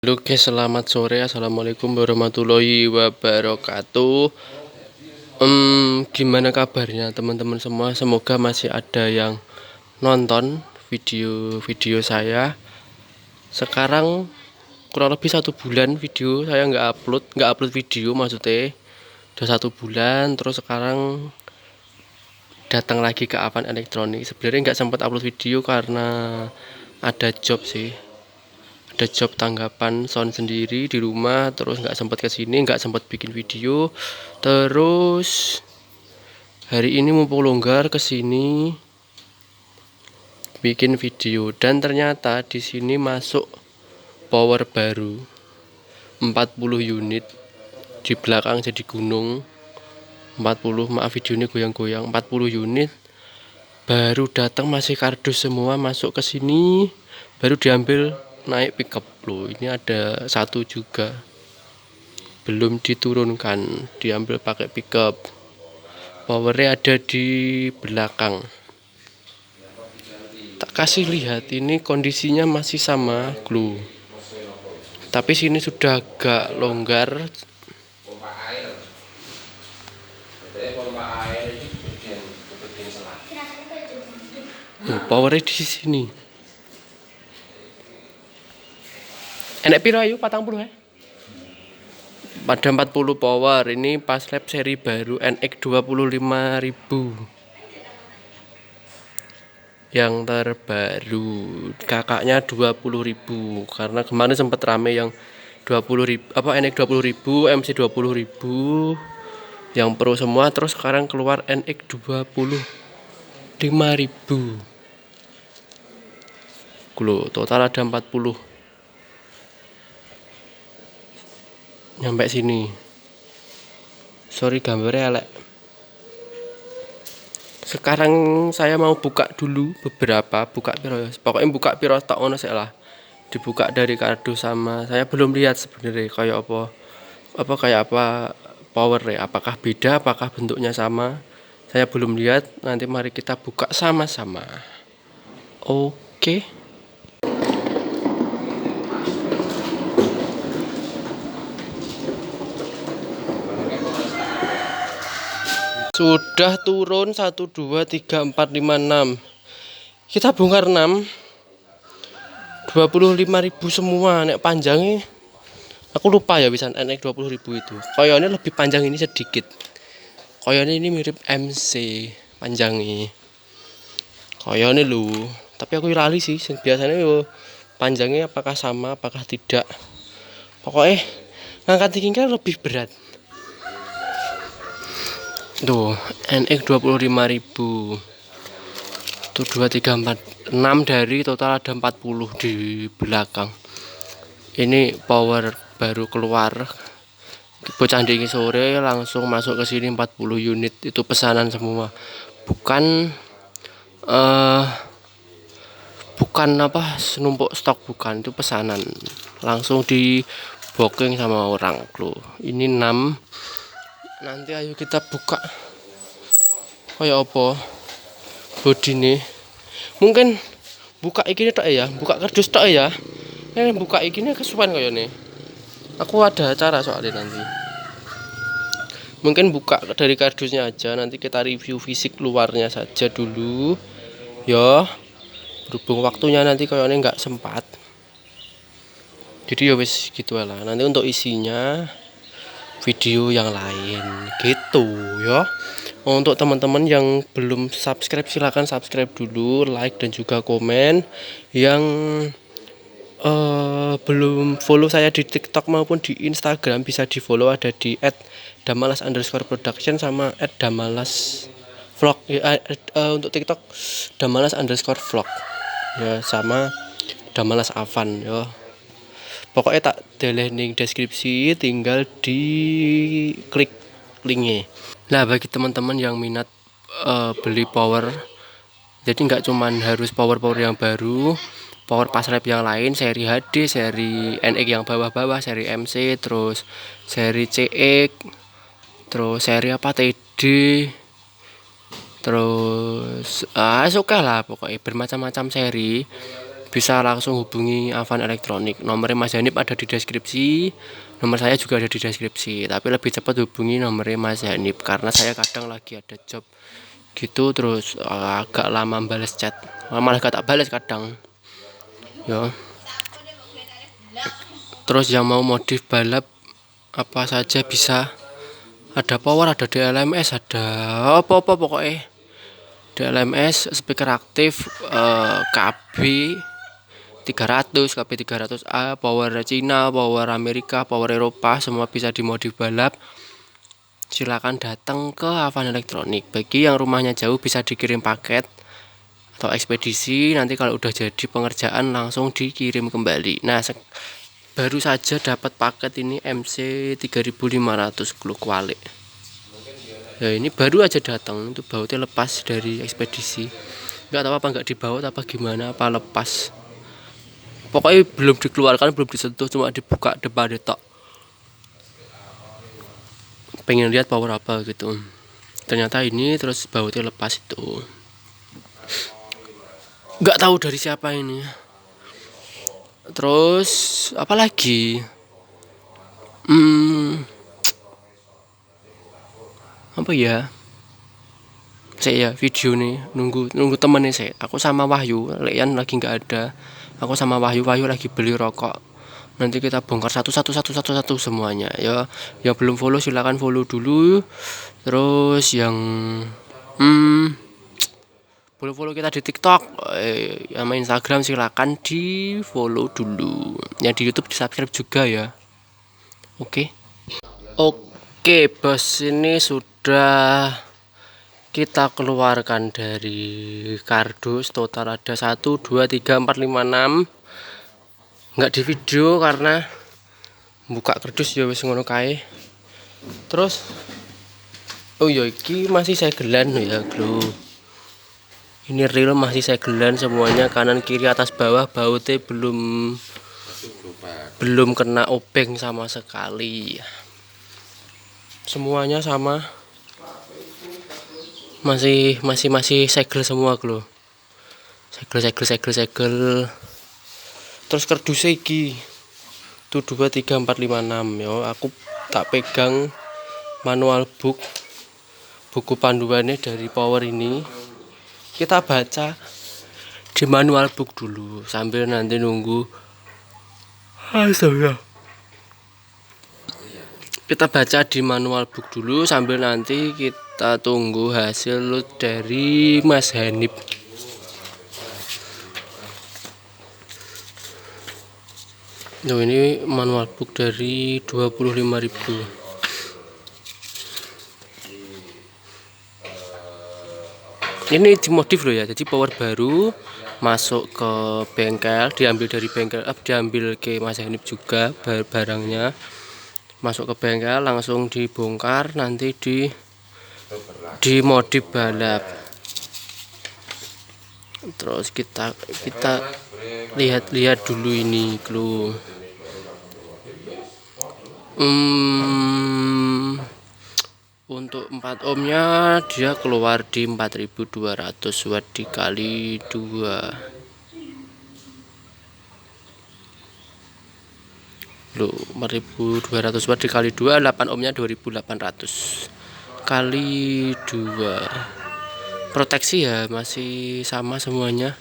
Halo guys, selamat sore. Assalamualaikum warahmatullahi wabarakatuh. Gimana kabarnya teman-teman semua? Semoga masih ada yang nonton video-video saya. Sekarang kurang lebih 1 bulan video saya nggak upload video, maksudnya udah 1 bulan. Terus sekarang datang lagi ke Avan Elektronik. Sebenarnya nggak sempat upload video karena ada job sih. Ada job tanggapan sound sendiri di rumah, terus nggak sempat kesini, nggak sempat bikin video. Terus hari ini mumpung longgar kesini bikin video, dan ternyata di sini masuk power baru 40 unit. Di belakang jadi gunung 40, maaf video ini goyang-goyang. 40 unit baru datang, masih kardus semua, masuk ke sini baru diambil naik pickup loh. Ini ada satu juga belum diturunkan, diambil pakai pickup. Powernya ada di belakang. Tak kasih lihat, ini kondisinya masih sama glue, tapi sini sudah agak longgar. Powernya di sini. Enek piro ayu 40 pada 40 power. Ini pas lab seri baru NX 25.000 yang terbaru. Kakaknya 20.000 karena kemarin sempat rame yang 20.000 NX 20.000, MC 20.000 yang pro semua. Terus sekarang keluar NX 25.000. Total ada 40. Nyampe sini, sorry gambarnya elek. Sekarang saya mau buka dulu beberapa, buka piro, pokoknya buka piro tak ono sih lah. Dibuka dari kardus sama, saya belum lihat sebenarnya kayak apa power ya, apakah beda, apakah bentuknya sama, saya belum lihat. Nanti mari kita buka sama-sama. Oke. Sudah turun 1, 2, 3, 4, 5, 6. Kita bongkar 6. 25.000 semua. Nek panjangnya aku lupa ya, bisa NX 20.000 itu. Koyonnya lebih panjang ini sedikit. Koyonnya ini mirip MC panjangnya. Koyonnya lu. Tapi aku lali sih. Biasanya yo panjangnya apakah sama, apakah tidak. Pokoknya ngangkat tinggi lebih berat. Tuh, NX 25.000. Tuh 2, 3, 4, 6 dari total ada 40 di belakang. Ini power baru keluar. Bocah ndingi sore langsung masuk ke sini 40 unit. Itu pesanan semua. Bukan numpuk stok, bukan, itu pesanan. Langsung di booking sama orang loh. Ini 6. Nanti ayo kita buka kayak apa body nih. Mungkin buka iki tok ya, buka kardus tok ya. Ini buka iki nih kesuwen kayak nih. Aku ada acara soalnya nanti. Mungkin buka dari kardusnya aja, nanti kita review fisik luarnya saja dulu. Ya, berhubung waktunya nanti kayaknya nggak sempat. Jadi ya wis gitu lah. Nanti untuk isinya video yang lain gitu ya. Untuk teman-teman yang belum subscribe, silahkan subscribe dulu, like dan juga komen. Yang belum follow saya di TikTok maupun di Instagram bisa di follow, ada di @damalas_production sama @damalasvlog ya. Untuk TikTok damalas_vlog ya, sama Damalas Avan ya. Pokoknya tak deleh ning deskripsi, tinggal di klik linknya. Nah, bagi teman-teman yang minat beli power, jadi nggak cuman harus power yang baru, power pas rep yang lain, seri HD, seri NX yang bawah-bawah, seri MC, terus seri CX, terus seri TD, terus suka lah pokoknya bermacam-macam seri. bisa langsung hubungi Avan Elektronik. Nomornya Mas Hanif ada di deskripsi, nomor saya juga ada di deskripsi. Tapi lebih cepat hubungi nomornya Mas Hanif karena saya kadang lagi ada job gitu, terus agak lama balas chat, malah gak tak balas kadang ya. Terus yang mau modif balap apa saja bisa, ada power, ada DLMS, ada apa-apa pokoknya. DLMS, speaker aktif, KB 300, KB 300A, power Cina, power Amerika, power Eropa, semua bisa dimodif balap. Silakan datang ke Avan Elektronik. Bagi yang rumahnya jauh bisa dikirim paket atau ekspedisi, nanti kalau udah jadi pengerjaan langsung dikirim kembali. Nah, baru saja dapat paket ini MC 3500 Kuali. Ya ini baru aja datang, itu bautnya lepas dari ekspedisi. Nggak tahu apa nggak dibaut apa gimana, apa lepas. Pokoknya belum dikeluarkan, belum disentuh, cuma dibuka depan detok. Pengen lihat power apa gitu. Ternyata ini terus bautnya lepas itu. Nggak tahu dari siapa ini. Terus apa lagi? Apa ya? Saya video nih nunggu temennya saya. Aku sama Wahyu, Lean lagi nggak ada. Aku sama Wahyu lagi beli rokok. Nanti kita bongkar satu semuanya ya. Yang belum follow silakan follow dulu. Terus yang belum follow kita di TikTok sama Instagram silakan di follow dulu. Yang di YouTube di subscribe juga ya. Oke bos, ini sudah kita keluarkan dari kardus. Total ada 1, 2, 3, 4, 5, 6. Nggak di video karena buka kardus ya wis ngono kae. Terus oh ya iki masih segelan ya bro. Ini real masih segelan semuanya, kanan kiri atas bawah, bautnya belum kena obeng sama sekali. Semuanya sama, masih segel semua bro. Segel. Terus kardusnya iki tuh 2, 3, 4, 5, 6 yo. Aku tak pegang manual buku panduannya dari power ini. Kita baca di manual book dulu sambil nanti nunggu hasilnya. Kita baca di manual book dulu sambil nanti kita tunggu hasil load dari Mas Hanif. Nah, ini manual book dari 25.000. Ini dimodif loh ya, jadi power baru masuk ke bengkel, diambil dari bengkel, diambil ke Mas Hanif juga barangnya, masuk ke bengkel langsung dibongkar, nanti dimodif balap. Terus kita lihat dulu ini clue. Untuk 4 ohmnya dia keluar di 4200 watt dikali 2. Loh, 4200 watt dikali 2, 8 ohmnya 2800 kali 2. Proteksi ya masih sama semuanya.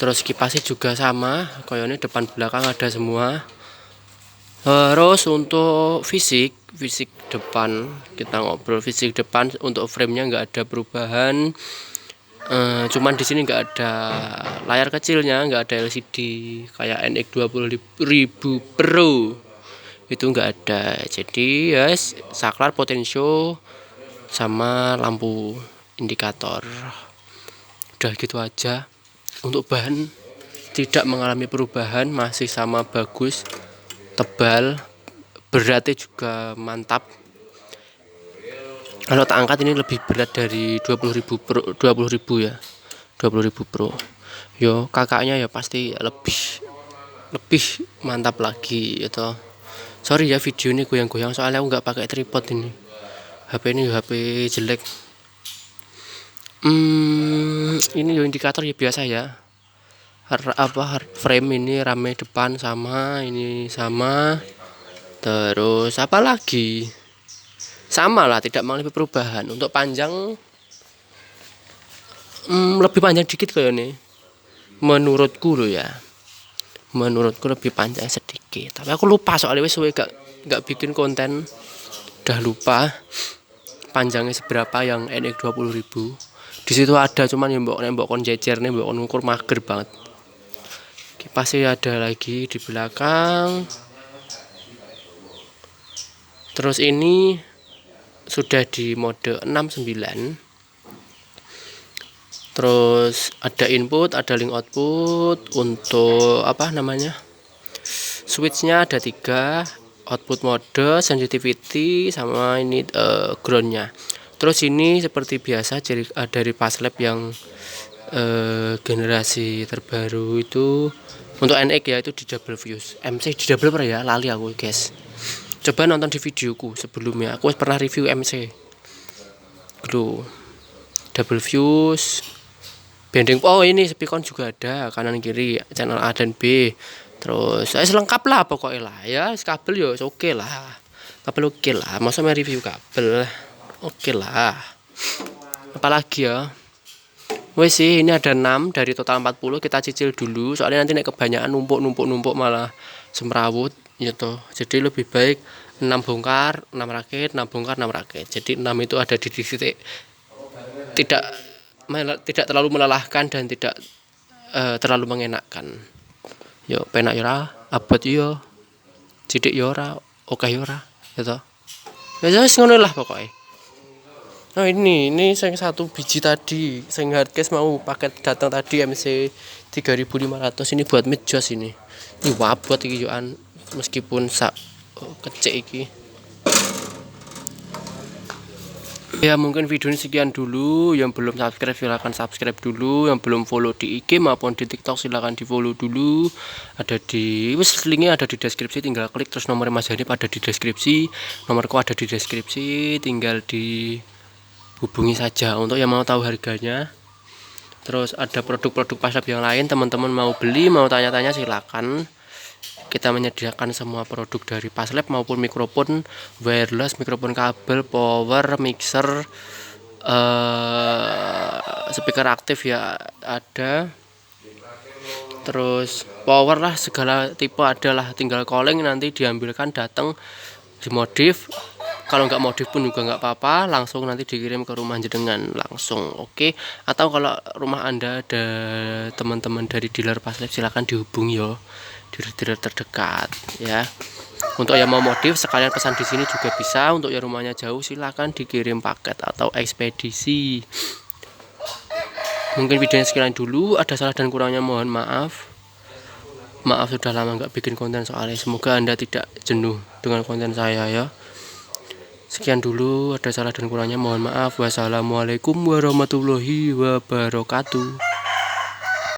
Terus kipasnya juga sama, koyone depan belakang ada semua. Terus untuk fisik depan, kita ngobrol fisik depan. Untuk framenya nggak ada perubahan, cuman di sini nggak ada layar kecilnya, nggak ada LCD kayak NX 20.000 Pro itu nggak ada. Jadi ya saklar, potensio sama lampu indikator, udah gitu aja. Untuk bahan tidak mengalami perubahan, masih sama bagus, tebal, beratnya juga mantap. Kalau tak angkat ini lebih berat dari 20.000 Pro, 20.000 ya, 20.000 Pro. Yo kakaknya ya pasti lebih mantap lagi gitu. Sorry ya video ini goyang-goyang soalnya aku nggak pakai tripod ini. HP ini HP jelek. Ini yo indikator ya biasa ya. frame ini rame depan sama, ini sama. Terus apa lagi? Sama lah, tidak mengalami perubahan. Untuk panjang lebih panjang dikit kayak ini. Menurutku loh ya. Menurutku lebih panjang sedikit. Tapi aku lupa soalnya wis gak bikin konten. Udah lupa panjangnya seberapa yang NX 20.000. Di situ ada cuman yang mbok kon jejer nih, mbok ngukur mager banget. Kipasnya ada lagi di belakang. Terus ini sudah di mode 69. Terus ada input, ada link output. Untuk apa namanya, switchnya ada 3, output mode, sensitivity, sama ini groundnya. Terus ini seperti biasa dari Paslab yang generasi terbaru itu untuk NX ya, itu di double fuse. MC di double per ya, lali aku guys. Coba nonton di videoku sebelumnya, aku pernah review MC gitu. Double fuse, bending. Oh ini speakon juga ada kanan kiri, channel A dan B. Terus saya selengkap lah pokoknya lah ya, kabel yo oke lah, kabel oke lah, masa mau review kabel oke lah. Apalagi ya, wes sih ini ada 6 dari total 40, kita cicil dulu soalnya nanti naik kebanyakan numpuk malah semrawut gitu. Jadi lebih baik 6 bongkar 6 rakit, 6 bongkar 6 rakit. Jadi 6 itu ada di titik tidak terlalu melelahkan dan tidak terlalu mengenakkan. Yo penak yo ora, abot yo cidik yo ora, oke yo ora gitu. Ya wis ngono lah pokoknya. Nah ini sing 1 biji tadi, sing hardcase mau paket datang tadi MC 3.500 ini buat midjos ini. Ini wabot iki yoan meskipun kecek iki. Ya mungkin video ini sekian dulu. Yang belum subscribe silahkan subscribe dulu. Yang belum follow di IG maupun di TikTok silahkan di follow dulu. Ada di linknya ada di deskripsi, tinggal klik. Terus nomor Mas Hanif ada di deskripsi, nomorku ada di deskripsi, tinggal dihubungi saja untuk yang mau tahu harganya. Terus ada produk-produk Paslab yang lain, teman-teman mau beli, mau tanya-tanya silakan. Kita menyediakan semua produk dari Paslab maupun mikrofon wireless, mikrofon kabel, power, mixer, speaker aktif ya ada. Terus power lah, segala tipe adalah, tinggal calling nanti diambilkan, datang dimodif. Kalau nggak modif pun juga nggak apa-apa, langsung nanti dikirim ke rumah jenengan langsung, oke. Atau kalau rumah Anda ada teman-teman dari dealer Paslab silahkan dihubungi yo, dealer terdekat ya. Untuk yang mau modif sekalian pesan di sini juga bisa. Untuk yang rumahnya jauh silahkan dikirim paket atau ekspedisi. Mungkin videonya sekian dulu, ada salah dan kurangnya mohon maaf. Maaf sudah lama nggak bikin konten soalnya. Semoga Anda tidak jenuh dengan konten saya ya. Sekian dulu, ada salah dan kurangnya mohon maaf. Wassalamualaikum warahmatullahi wabarakatuh.